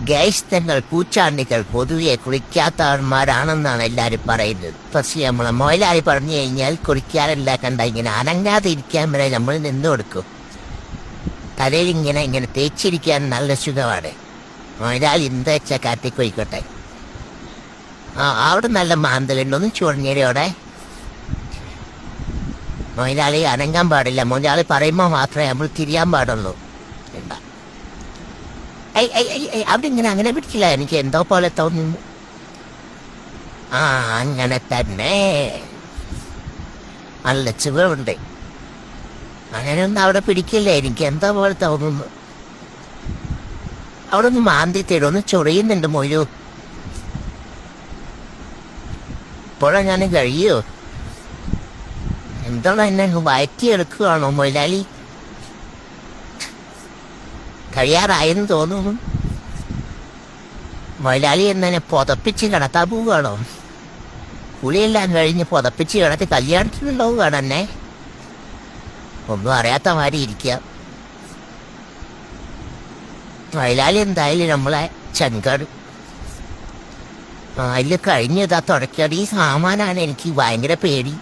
ഗൈസ്തങ്ങൾ പൂച്ചാണ്ടികൾ പൊതുവെ കുളിക്കാത്തവന്മാരാണെന്നാണ് എല്ലാവരും പറയുന്നത്. പക്ഷെ നമ്മളെ മൊയിലാളി പറഞ്ഞു കഴിഞ്ഞാൽ കുളിക്കാറില്ല കണ്ട ഇങ്ങനെ അനങ്ങാതെ ഇരിക്കാൻ വരെ നമ്മൾ നിന്ന് കൊടുക്കും. തലയിൽ ഇങ്ങനെ തേച്ചിരിക്കാൻ നല്ല സുഖമാണ്. മൊയിലാളി എന്താ വെച്ചാൽ കാട്ടിക്കൊഴിക്കട്ടെ. അവിടെ നല്ല മാന്തലുണ്ടോന്ന് ചുവഞ്ഞേരോടെ. മൊയിലാളി അനങ്ങാൻ പാടില്ല. മൊയിലാളി പറയുമ്പോൾ മാത്രമേ നമ്മൾ തിരിയാൻ പാടുള്ളൂ. എന്താ അവിടെ അങ്ങനെ പിടിച്ചില്ല. എനിക്ക് എന്തോ പോലെ തോന്നുന്നു. അങ്ങനെ തന്നെ നല്ല സുഖമുണ്ട്. അങ്ങനെയൊന്നും അവിടെ പിടിക്കില്ല. എനിക്ക് എന്തോ പോലെ തോന്നുന്നു. അവിടെ ഒന്ന് മാന്തി തരുമൊന്ന് ചൊറിയുന്നുണ്ട് മൊയ്ലു. ഇപ്പോഴെങ്ങനെ കഴിയോ? എന്താണ് എന്നെ വയറ്റിയെടുക്കുകയാണോ മൊയ്ലാളി? കഴിയാറായെന്ന് തോന്നുന്നു. മൊയ്ലാളി എന്നെ പുതപ്പിച്ച് കിടത്താൻ പോവുകയാണോ? കുളിയെല്ലാം കഴിഞ്ഞ് പുതപ്പിച്ച് കിടത്തി കല്യാണത്തിനുണ്ടാവുകയാണ് എന്നെ. ഒന്നും അറിയാത്ത മാതിരി ഇരിക്കാം. മൊയ്ലാളി എന്തായാലും നമ്മളെ ചെങ്കട് അതിൽ കഴിഞ്ഞതാ തുടക്കടി സാമാനാണ്. എനിക്ക് ഭയങ്കര പേടി.